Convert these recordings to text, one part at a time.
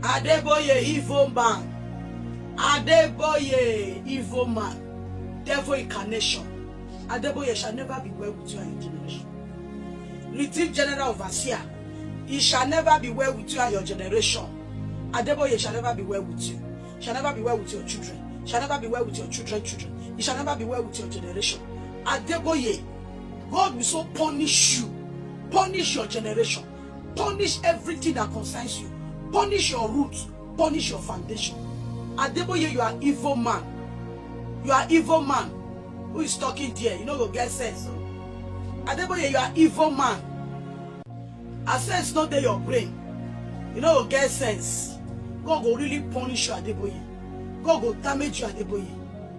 Adeboye, evil man. Adeboye, evil man. Devil incarnation. Adeboye shall never be well with you and your generation. Redeemed General Overseer, he shall never be well with you and your generation. Adeboye shall never be well with you. Shall never be well with your children. Shall never be well with your children's children. He shall never be well with your generation. Adeboye, God will so punish you. Punish your generation. Punish everything that concerns you. Punish your roots. Punish your foundation. Adeboye, you are evil man. You are evil man. Who is talking there? You know go get sense. Adeboye, you are evil man. A sense not there your brain. You know go get sense. God will really punish you, Adeboye. God will damage you, Adeboye.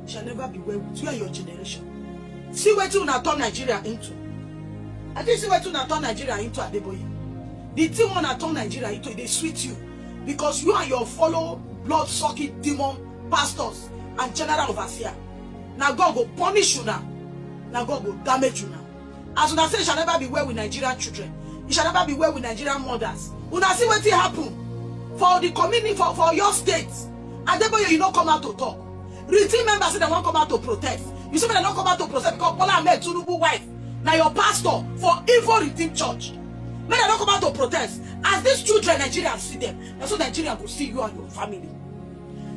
Shall never be well with you and your generation. See what you turn Nigeria into. I think see what you turn Nigeria into, Adeboye. The thing wanna turn Nigeria into, they sweet you. Because you and your fellow blood-sucking demon pastors and general overseer. Now God will punish you now. Now God will damage you now. As una say, it shall never be well with Nigerian children. It shall never be well with Nigerian mothers. Una see what happen for the community, for your state. Adeboye, you don't come out to talk. Redeemed members say they won't come out to protest. You say they don't come out to protest because Bola Ahmed Tinubu wife. Now your pastor for evil Redeemed Church. When they don't come out to protest, as these children, Nigerians see them, and so Nigerians will see you and your family.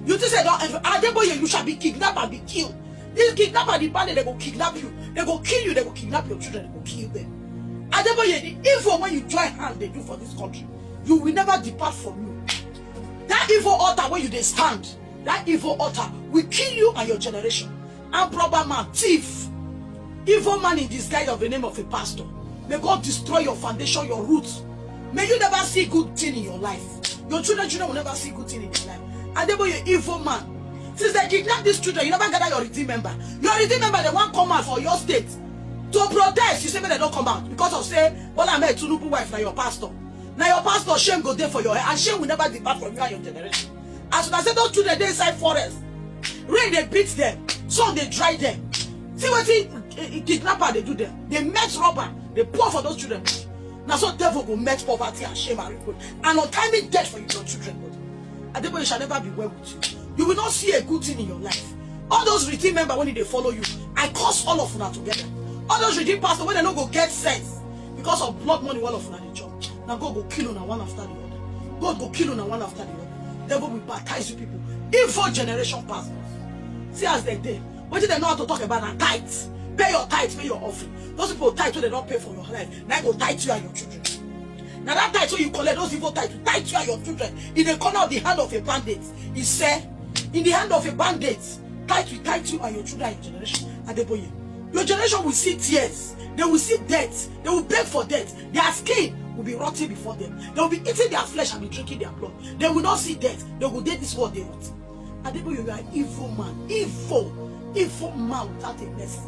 You just say, Adeboye, you shall be kidnapped and be killed. This kidnapper, the bandit, they will kidnap you. They will kill you. They will kidnap your children. They will kill them. Adeboye, the evil when you join hands they do for this country, you will never depart from you. That evil altar where you they stand, that evil altar will kill you and your generation. And proper man, thief, evil man in disguise of the name of a pastor. May God destroy your foundation, your roots. May you never see good thing in your life. Your children will never see good thing in their life. Adeboye, evil man. Since they kidnap these children, you never gather your redeemed member. Your redeemed member, they won't come out for your state to protest. You say they don't come out because of say, Bola Ahmed Tinubu wife now your pastor. Now your pastor shame go there for your head, and shame will never depart from you and your generation. As soon as they those children they inside forest, rain they beat them, sun they dry them. See what kidnapper they do them. They met rubber, they pour for those children. Now so devil will met poverty and shame and reproach and untimely death for your children. Adeboye shall never be well with you. You will not see a good thing in your life. All those redeemed members when they follow you, I curse all of them together. All those redeemed pastors when they don't go get sense because of blood money, all of them in the church. Now God go kill on one after the other. God go kill on one after the other. Devil will baptize you people. Evil generation pastors. See as they did. What did they know how to talk about? Now tithes. Pay your tithes, pay your offering. Those people tithe so they don't pay for your life. Now go tithe you and your children. Now that tithe so you collect those evil tithe, tithe you and your children in the corner of the hand of a bandit. He said, in the hand of a bandit, tithe you and your children and your generation. Adeboye, your generation will see tears. They will see death. They will beg for death. Their skin will be rotting before them. They will be eating their flesh and be drinking their blood. They will not see death. They will date this world they rot. Adeboye, you are an evil man. Evil man without a mercy.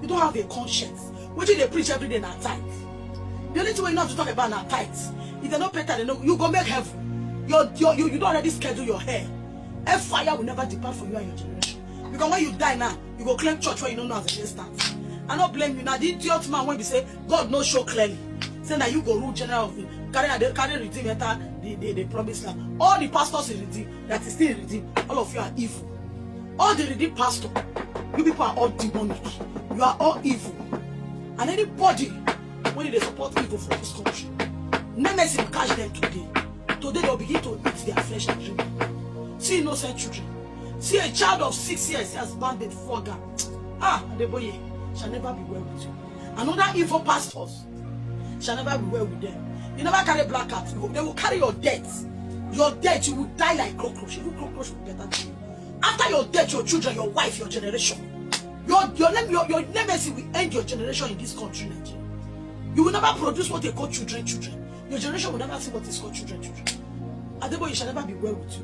You don't have a conscience. What do they preach every day na tithe? The only thing you know have to talk about na tithe. If they don't pay tithe, you go make heaven. You don't already schedule your hair. A fire will never depart from you and your generation. Because when you die now, you go claim church where you don't know as an instance. I don't blame you. Now the idiot man when we say God no show clearly, say that you go rule general of carry redeem enter the promised land. All the pastors in redeem that is still redeemed, all of you are evil. All the redeemed pastor, you people are all demonic. You are all evil. And anybody when they support evil for this country, nemesis will catch them today. Today they'll begin to eat their flesh and drink. See innocent children. See a child of 6 years has banded fogger. Adeboye shall never be well with you. Another evil pastors shall never be well with them. You never carry black cats. They will carry your death. Your death, you will die like cockroach. Even cockroach will get at you. After your death, your children, your wife, your generation. Your nemesis will end your generation in this country, Nigeria. You will never produce what they call children. Your generation will never see what is called children. Adeboye shall never be well with you.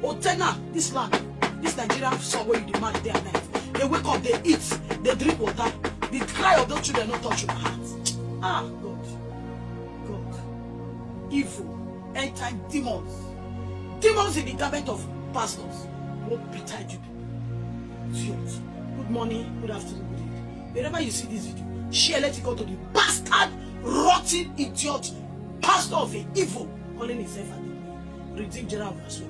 Otena, this land, this Nigerian soil where you demand day and night. They wake up, they eat, they drink water. The cry of those children not touch your heart. God. Evil, end-time demons. Demons in the garment of pastors will betide you. Good morning, good afternoon, good evening. Whenever you see this video, share, let it go to the bastard, rotten, idiot, pastor of a evil calling himself a Redeemed General Overseer.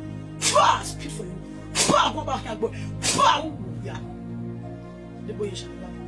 Speak for you. Go back and go. Yeah. The boy shall never